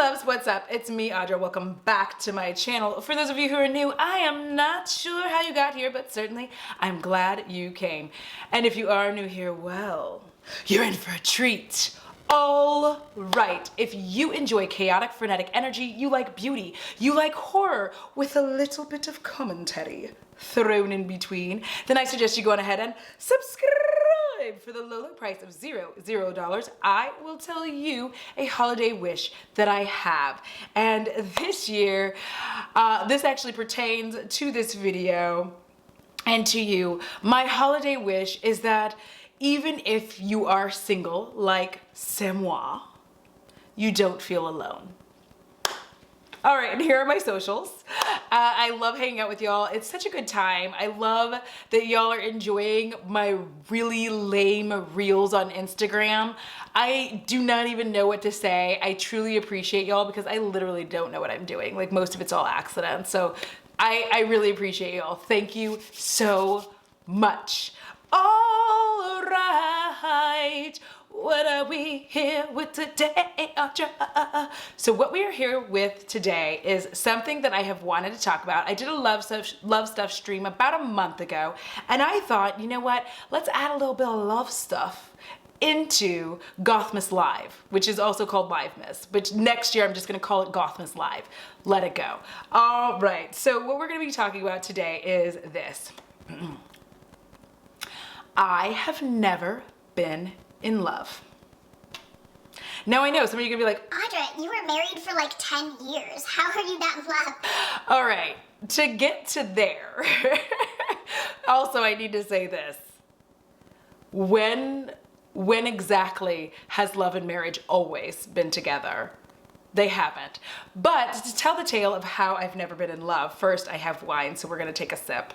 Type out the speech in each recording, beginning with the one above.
loves, what's up? It's me, Audra. Welcome back to my channel. For those of you who are new, I am not sure how you got here, but certainly I'm glad you came. And if you are new here, well, you're in for a treat. All right, if you enjoy chaotic, frenetic energy, you like beauty, you like horror with a little bit of commentary thrown in between, then I suggest you go on ahead and subscribe. For the low price of $0. I will tell you a holiday wish that I have. And this year, this actually pertains to this video and to you. My holiday wish is that even if you are single, like c'est moi, you don't feel alone. All right, and here are my socials. I love hanging out with y'all. It's such a good time. I love that y'all are enjoying my really lame reels on Instagram. I do not even know what to say. I truly appreciate y'all because I literally don't know what I'm doing. Like, most of it's all accident. So I really appreciate y'all. Thank you so much. All right. What are we here with today, Audra? So what we are here with today is something that I have wanted to talk about. I did a love stuff stream about a month ago, and I thought, you know what? Let's add a little bit of love stuff into Gothmas Live, which is also called Livemas, which next year I'm just gonna call it Gothmas Live. Let it go. All right, so what we're gonna be talking about today is this. I have never been in love. Now I know some of you are gonna be like, Audra, you were married for like 10 years. How are you not in love? all right, to get to there, also I need to say this. When exactly has love and marriage always been together? They haven't. But to tell the tale of how I've never been in love, first I have wine, so we're gonna take a sip.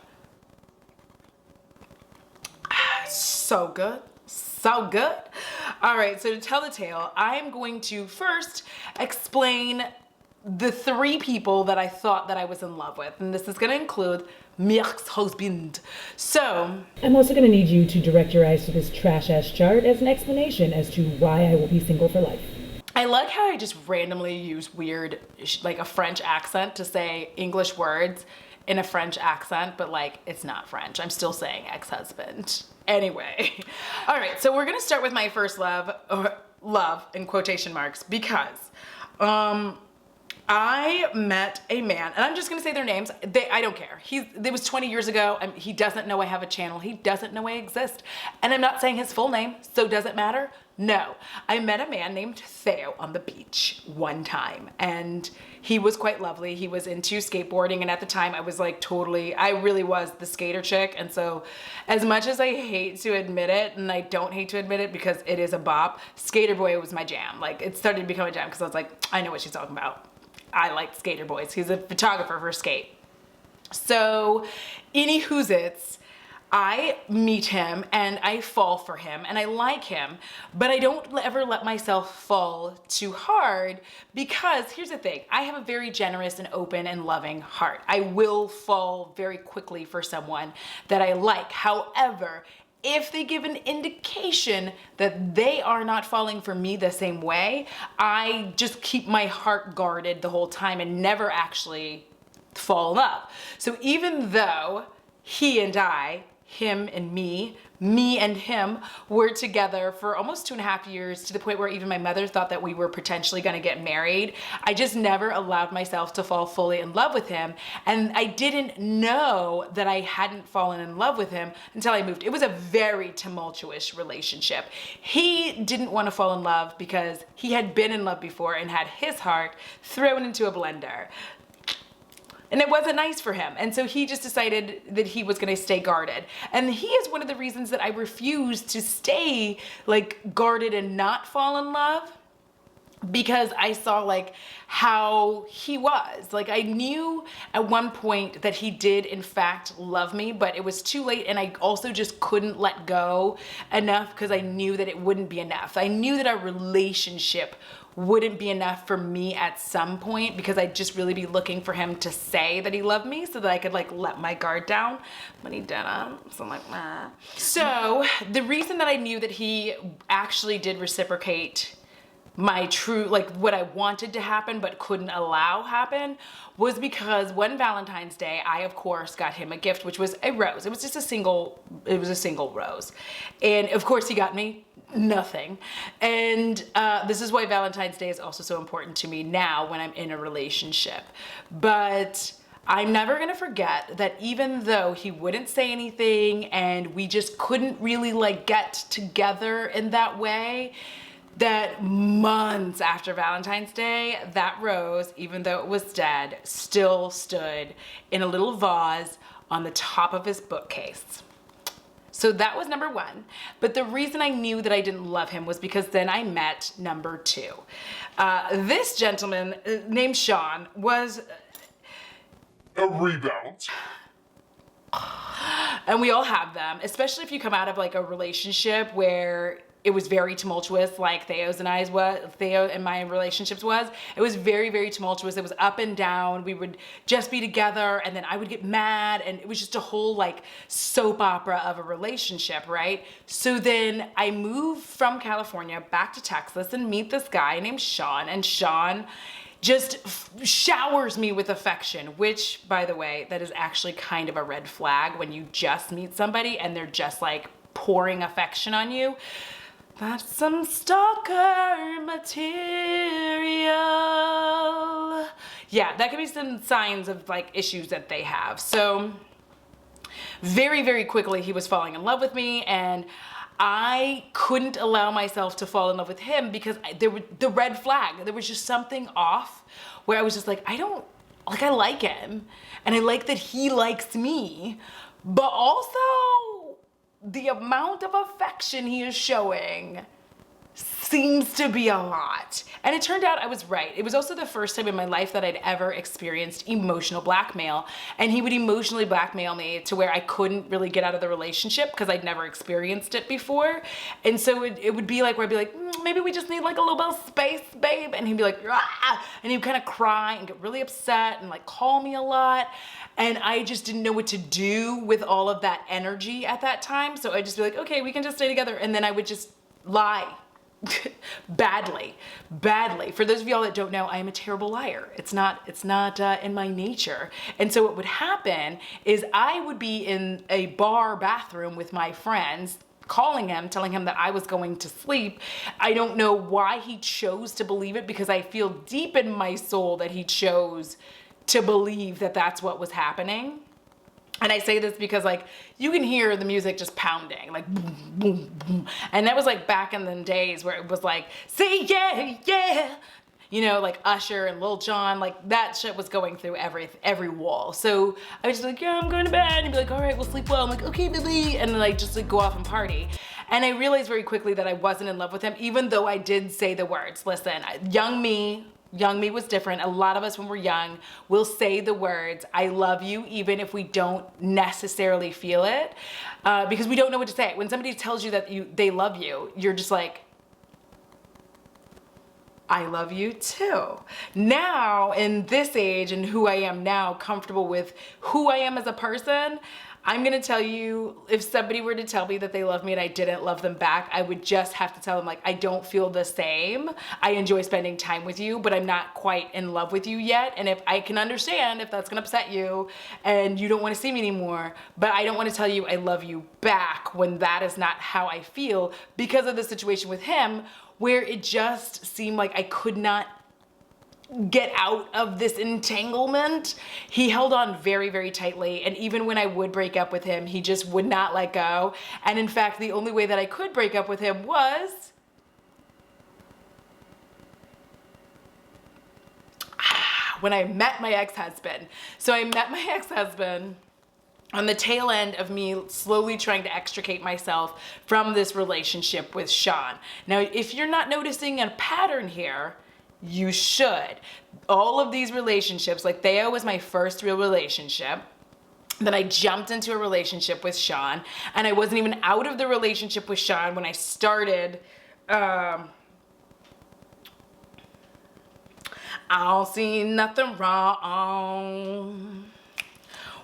So good. So good. All right, so to tell the tale, I'm going to first explain the 3 people that I thought that I was in love with. And this is gonna include my ex-husband. So, I'm also gonna need you to direct your eyes to this trash-ass chart as an explanation as to why I will be single for life. I like how I just randomly use weird, like a French accent to say English words in a French accent, but like, it's not French. I'm still saying ex-husband. Anyway, all right, so we're gonna start with my first love, or love in quotation marks, because I met a man, and I'm just gonna say their names. I don't care. It was 20 years ago. He doesn't know I have a channel. He doesn't know I exist. And I'm not saying his full name, so does it matter? No. I met a man named Theo on the beach one time, and he was quite lovely. He was into skateboarding, and at the time I was like I really was the skater chick. And so as much as I hate to admit it, and I don't hate to admit it because it is a bop, Skater Boy was my jam. Like, it started to become a jam because I was like, I know what she's talking about. I like Skater Boys. He's a photographer for skate. So, anyhoozits, I meet him and I fall for him and I like him, but I don't ever let myself fall too hard because here's the thing. I have a very generous and open and loving heart. I will fall very quickly for someone that I like. However, if they give an indication that they are not falling for me the same way, I just keep my heart guarded the whole time and never actually fall in love. So even though he and I, him and me and him were together for almost 2.5 years, to the point where even my mother thought that we were potentially gonna get married, I just never allowed myself to fall fully in love with him. And I didn't know that I hadn't fallen in love with him until I moved. It was a very tumultuous relationship. He didn't want to fall in love because he had been in love before and had his heart thrown into a blender. And it wasn't nice for him. And so he just decided that he was gonna stay guarded. And he is one of the reasons that I refuse to stay like guarded and not fall in love, because I saw like how he was. Like, I knew at one point that he did in fact love me, but it was too late, and I also just couldn't let go enough because I knew that it wouldn't be enough. I knew that our relationship wouldn't be enough for me at some point, because I'd just really be looking for him to say that he loved me so that I could like let my guard down, but he didn't. So I'm like, nah. So the reason that I knew that he actually did reciprocate my true, like what I wanted to happen but couldn't allow happen, was because one Valentine's Day, I of course got him a gift, which was a rose. It was just a single rose. And of course he got me nothing. And this is why Valentine's Day is also so important to me now when I'm in a relationship. But I'm never gonna forget that even though he wouldn't say anything and we just couldn't really like get together in that way, that months after Valentine's Day, that rose, even though it was dead, still stood in a little vase on the top of his bookcase. So that was number one. But the reason I knew that I didn't love him was because then I met number two. This gentleman named Sean was a rebound. And we all have them, especially if you come out of like a relationship where it was very tumultuous, like Theo and my relationships was. It was very, very tumultuous. It was up and down. We would just be together and then I would get mad and it was just a whole like soap opera of a relationship, right? So then I moved from California back to Texas and meet this guy named Sean, and Sean just showers me with affection, which, by the way, that is actually kind of a red flag when you just meet somebody and they're just like pouring affection on you. That's some stalker material. Yeah, that could be some signs of like issues that they have. So very, very quickly he was falling in love with me, and I couldn't allow myself to fall in love with him because the red flag, there was just something off where I was just like, I like him and I like that he likes me, but also the amount of affection he is showing seems to be a lot. And it turned out I was right. It was also the first time in my life that I'd ever experienced emotional blackmail, and he would emotionally blackmail me to where I couldn't really get out of the relationship because I'd never experienced it before. And so it would be like where I'd be like, maybe we just need like a little bit of space, babe. And he'd be like, ah, and he'd kind of cry and get really upset and like call me a lot. And I just didn't know what to do with all of that energy at that time. So I'd just be like, okay, we can just stay together. And then I would just lie. badly. For those of y'all that don't know, I am a terrible liar. It's not in my nature. And so what would happen is I would be in a bar bathroom with my friends, calling him, telling him that I was going to sleep. I don't know why he chose to believe it, because I feel deep in my soul that he chose to believe that that's what was happening. And I say this because like you can hear the music just pounding, like boom, boom, boom. And that was like back in the days where it was like, say yeah, yeah. You know, like Usher and Lil Jon, like that shit was going through every wall. So I was just like, yeah, I'm going to bed. And he'd be like, all right, we'll sleep well. I'm like, okay, baby. And then like just like go off and party. And I realized very quickly that I wasn't in love with him, even though I did say the words. Listen, young me was different. A lot of us when we're young will say the words, I love you, even if we don't necessarily feel it, because we don't know what to say. When somebody tells you that they love you, you're just like, I love you too. Now, in this age and who I am now, comfortable with who I am as a person, I'm gonna tell you, if somebody were to tell me that they love me and I didn't love them back, I would just have to tell them like, I don't feel the same. I enjoy spending time with you, but I'm not quite in love with you yet. And if I can understand if that's gonna upset you and you don't wanna see me anymore, but I don't wanna tell you I love you back when that is not how I feel, because of the situation with him where it just seemed like I could not get out of this entanglement. He held on very, very tightly. And even when I would break up with him, he just would not let go. And in fact, the only way that I could break up with him was when I met my ex-husband. So I met my ex-husband on the tail end of me slowly trying to extricate myself from this relationship with Sean. Now, if you're not noticing a pattern here, you should. All of these relationships, like Theo was my first real relationship. Then I jumped into a relationship with Sean, and I wasn't even out of the relationship with Sean when I started. I don't see nothing wrong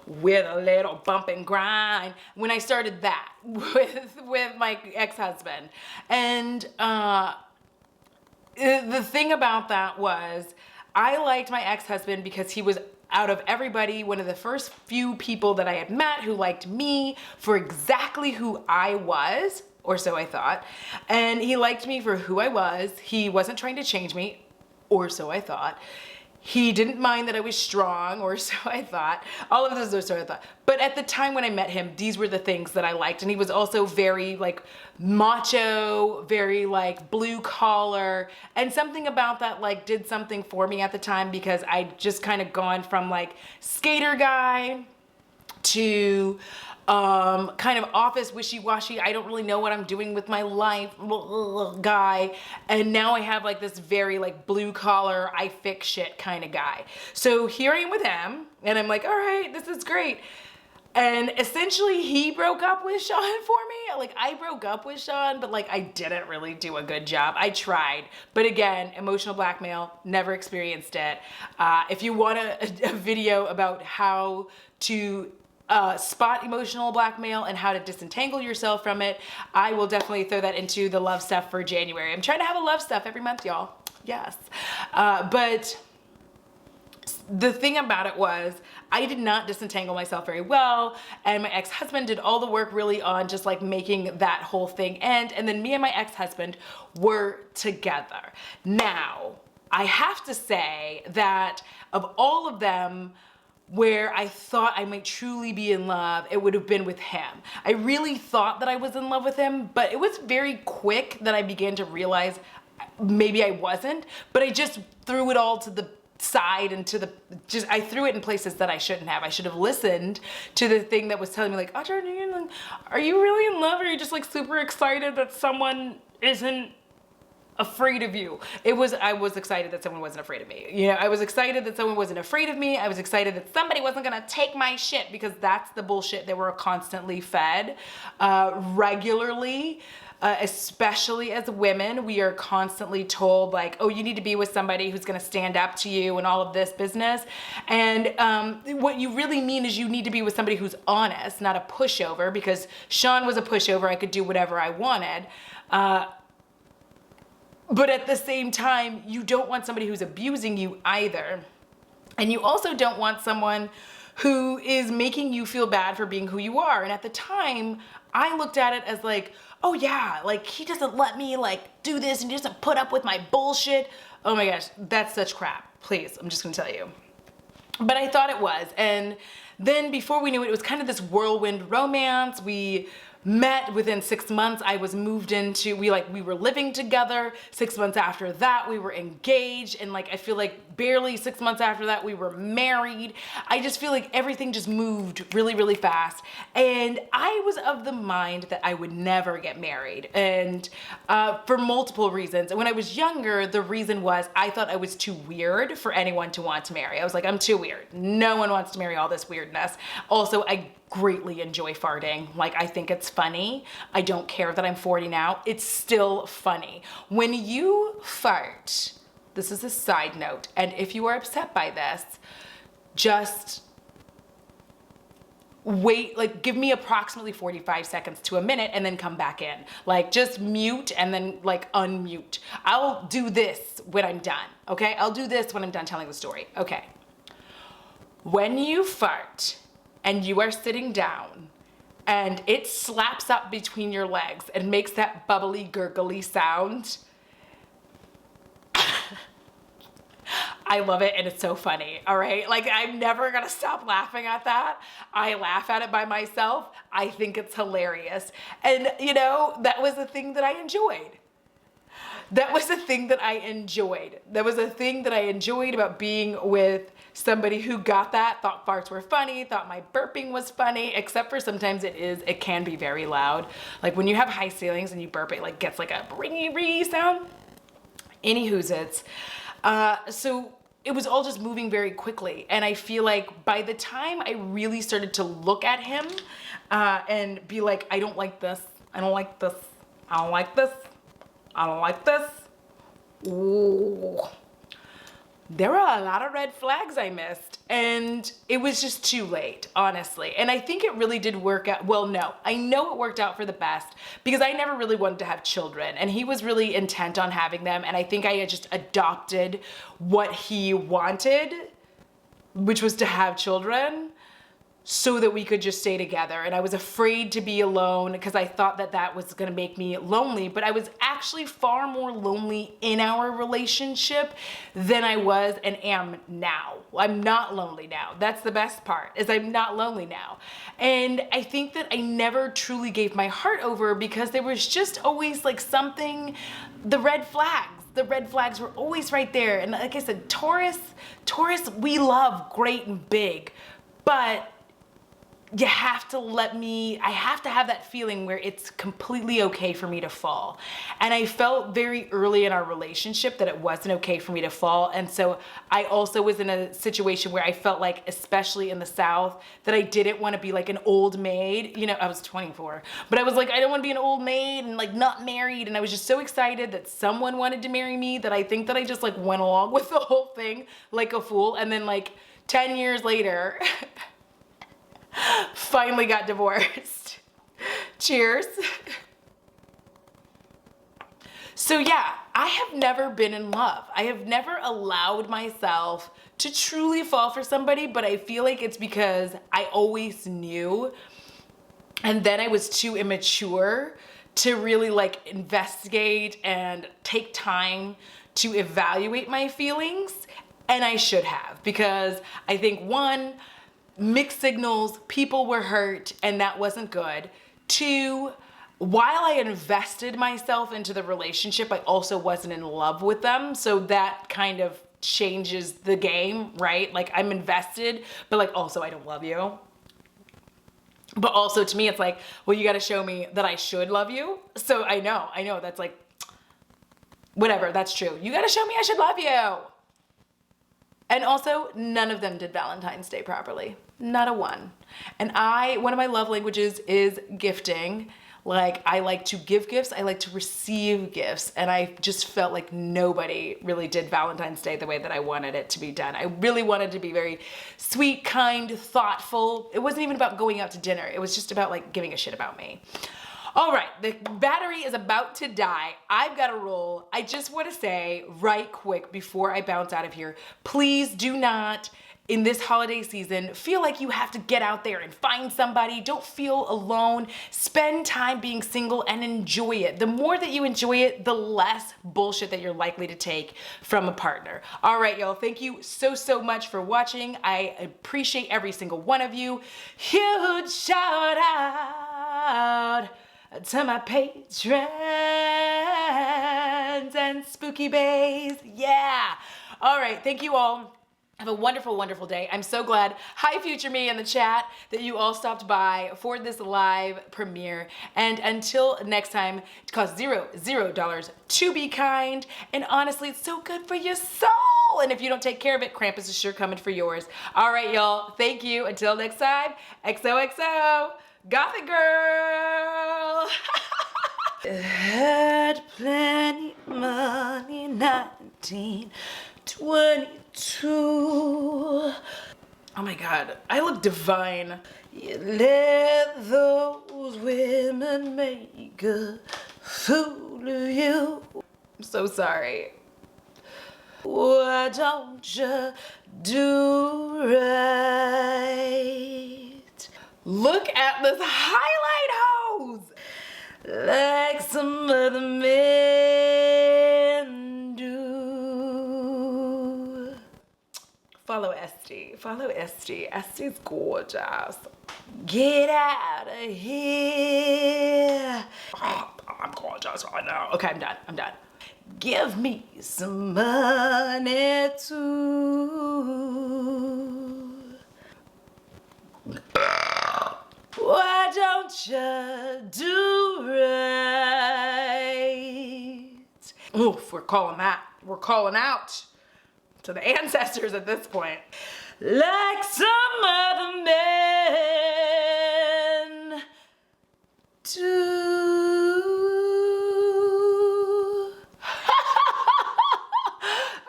with a little bump and grind. When I started that with my ex-husband, and the thing about that was I liked my ex-husband because he was, out of everybody, one of the first few people that I had met who liked me for exactly who I was, or so I thought. And he liked me for who I was. He wasn't trying to change me, or so I thought. He didn't mind that I was strong, or so I thought. All of those are so I thought. But at the time when I met him, these were the things that I liked. And he was also very like macho, very like blue collar. And something about that like did something for me at the time, because I'd just kind of gone from like skater guy to kind of office wishy-washy, I don't really know what I'm doing with my life guy, and now I have like this very like blue collar, I fix shit kind of guy. So here I am with him, and I'm like, all right, this is great. And essentially he broke up with Sean for me. Like I broke up with Sean, but like I didn't really do a good job. I tried, but again, emotional blackmail, never experienced it. If you want a video about how to spot emotional blackmail and how to disentangle yourself from it, I will definitely throw that into the love stuff for January. I'm trying to have a love stuff every month, y'all. Yes. But the thing about it was I did not disentangle myself very well, and my ex-husband did all the work really on just like making that whole thing end, and then me and my ex-husband were together. Now, I have to say that of all of them, where I thought I might truly be in love, it would have been with him. I really thought that I was in love with him, but it was very quick that I began to realize maybe I wasn't, but I just threw it all to the side and to the, I threw it in places that I shouldn't have. I should have listened to the thing that was telling me like, Audra, are you really in love, or are you just like super excited that someone isn't afraid of you? I was excited that someone wasn't afraid of me. You know, I was excited that someone wasn't afraid of me. I was excited that somebody wasn't gonna take my shit, because that's the bullshit that we're constantly fed regularly. Especially as women, we are constantly told like, oh, you need to be with somebody who's gonna stand up to you and all of this business. And what you really mean is you need to be with somebody who's honest, not a pushover, because Sean was a pushover. I could do whatever I wanted. But at the same time, you don't want somebody who's abusing you either. And you also don't want someone who is making you feel bad for being who you are. And at the time, I looked at it as like, oh yeah, like he doesn't let me like do this, and he doesn't put up with my bullshit. Oh my gosh, that's such crap. Please, I'm just gonna tell you. But I thought it was. And then before we knew it, it was kind of this whirlwind romance. We met within 6 months. I was moved into, we were living together. 6 months after that, we were engaged. And like, I feel like barely 6 months after that, we were married. I just feel like everything just moved really, really fast. And I was of the mind that I would never get married. And for multiple reasons. And when I was younger, the reason was I thought I was too weird for anyone to want to marry. I was like, I'm too weird. No one wants to marry all this weirdness. Also, I greatly enjoy farting. Like, I think it's funny. I don't care that I'm 40 now. It's still funny. When you fart, this is a side note, and if you are upset by this, just wait, like give me approximately 45 seconds to a minute and then come back in. Like just mute and then like unmute. I'll do this when I'm done, okay? I'll do this when I'm done telling the story, okay? When you fart, and you are sitting down and it slaps up between your legs and makes that bubbly, gurgly sound, I love it, and it's so funny, all right? Like, I'm never gonna stop laughing at that. I laugh at it by myself. I think it's hilarious. And you know, that was the thing that I enjoyed. That was the thing that I enjoyed. That was a thing that I enjoyed about being with somebody who got that, thought farts were funny, thought my burping was funny, except for sometimes it can be very loud. Like when you have high ceilings and you burp, it like gets like a ringy sound. Anywho's it's. So it was all just moving very quickly. And I feel like by the time I really started to look at him and be like, I don't like this, I don't like this, I don't like this, I don't like this. Ooh. there were a lot of red flags I missed, and it was just too late, honestly. And I think it really did work out. Well, no, I know it worked out for the best because I never really wanted to have children, and he was really intent on having them. And I think I had just adopted what he wanted, which was to have children, so that we could just stay together. And I was afraid to be alone because I thought that that was gonna make me lonely, but I was actually far more lonely in our relationship than I was and am now. I'm not lonely now. That's the best part, is I'm not lonely now. And I think that I never truly gave my heart over because there was just always like something, the red flags were always right there. And like I said, Taurus, we love great and big, but you have to I have to have that feeling where it's completely okay for me to fall. And I felt very early in our relationship that it wasn't okay for me to fall. And so I also was in a situation where I felt like, especially in the South, that I didn't want to be like an old maid. You know, I was 24, but I was like, I don't want to be an old maid and like not married. And I was just so excited that someone wanted to marry me that I think that I just like went along with the whole thing like a fool. And then like 10 years later, finally got divorced. Cheers. So yeah, I have never been in love. I have never allowed myself to truly fall for somebody, but I feel like it's because I always knew, and then I was too immature to really like investigate and take time to evaluate my feelings, and I should have, because I think one, mixed signals, people were hurt, and that wasn't good. Two, while I invested myself into the relationship, I also wasn't in love with them. So that kind of changes the game, right? Like I'm invested, but like also I don't love you. But also to me, it's like, well, you got to show me that I should love you. So I know that's like, whatever, that's true. You got to show me I should love you. And also, none of them did Valentine's Day properly. Not a one. And one of my love languages is gifting. Like, I like to give gifts, I like to receive gifts, and I just felt like nobody really did Valentine's Day the way that I wanted it to be done. I really wanted to be very sweet, kind, thoughtful. It wasn't even about going out to dinner. It was just about like giving a shit about me. All right, the battery is about to die. I've got to roll. I just want to say right quick before I bounce out of here, please do not, in this holiday season, feel like you have to get out there and find somebody. Don't feel alone. Spend time being single and enjoy it. The more that you enjoy it, the less bullshit that you're likely to take from a partner. All right, y'all, thank you so much for watching. I appreciate every single one of you. Huge shout out to my patrons and spooky bays. Yeah. All right. Thank you all. Have a wonderful, wonderful day. I'm so glad, hi future me in the chat, that you all stopped by for this live premiere. And until next time, it costs $0 to be kind. And honestly, it's so good for your soul. And if you don't take care of it, Krampus is sure coming for yours. All right, y'all. Thank you. Until next time, XOXO. Gothic girl. Had plenty money, 1922. Oh my God, I look divine. You let those women make a fool of you. I'm so sorry. Why don't you do right? Look at this highlight hose! Like some other men do. Follow Esty. Follow Esty. Esty's gorgeous. Get out of here. Oh, I'm gorgeous right now. Okay, I'm done. Give me some money too. Why don't you do right? Oof, we're calling out to the ancestors at this point. Like some other men do.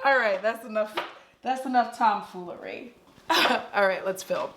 All right, that's enough That's enough tomfoolery. All right, let's film.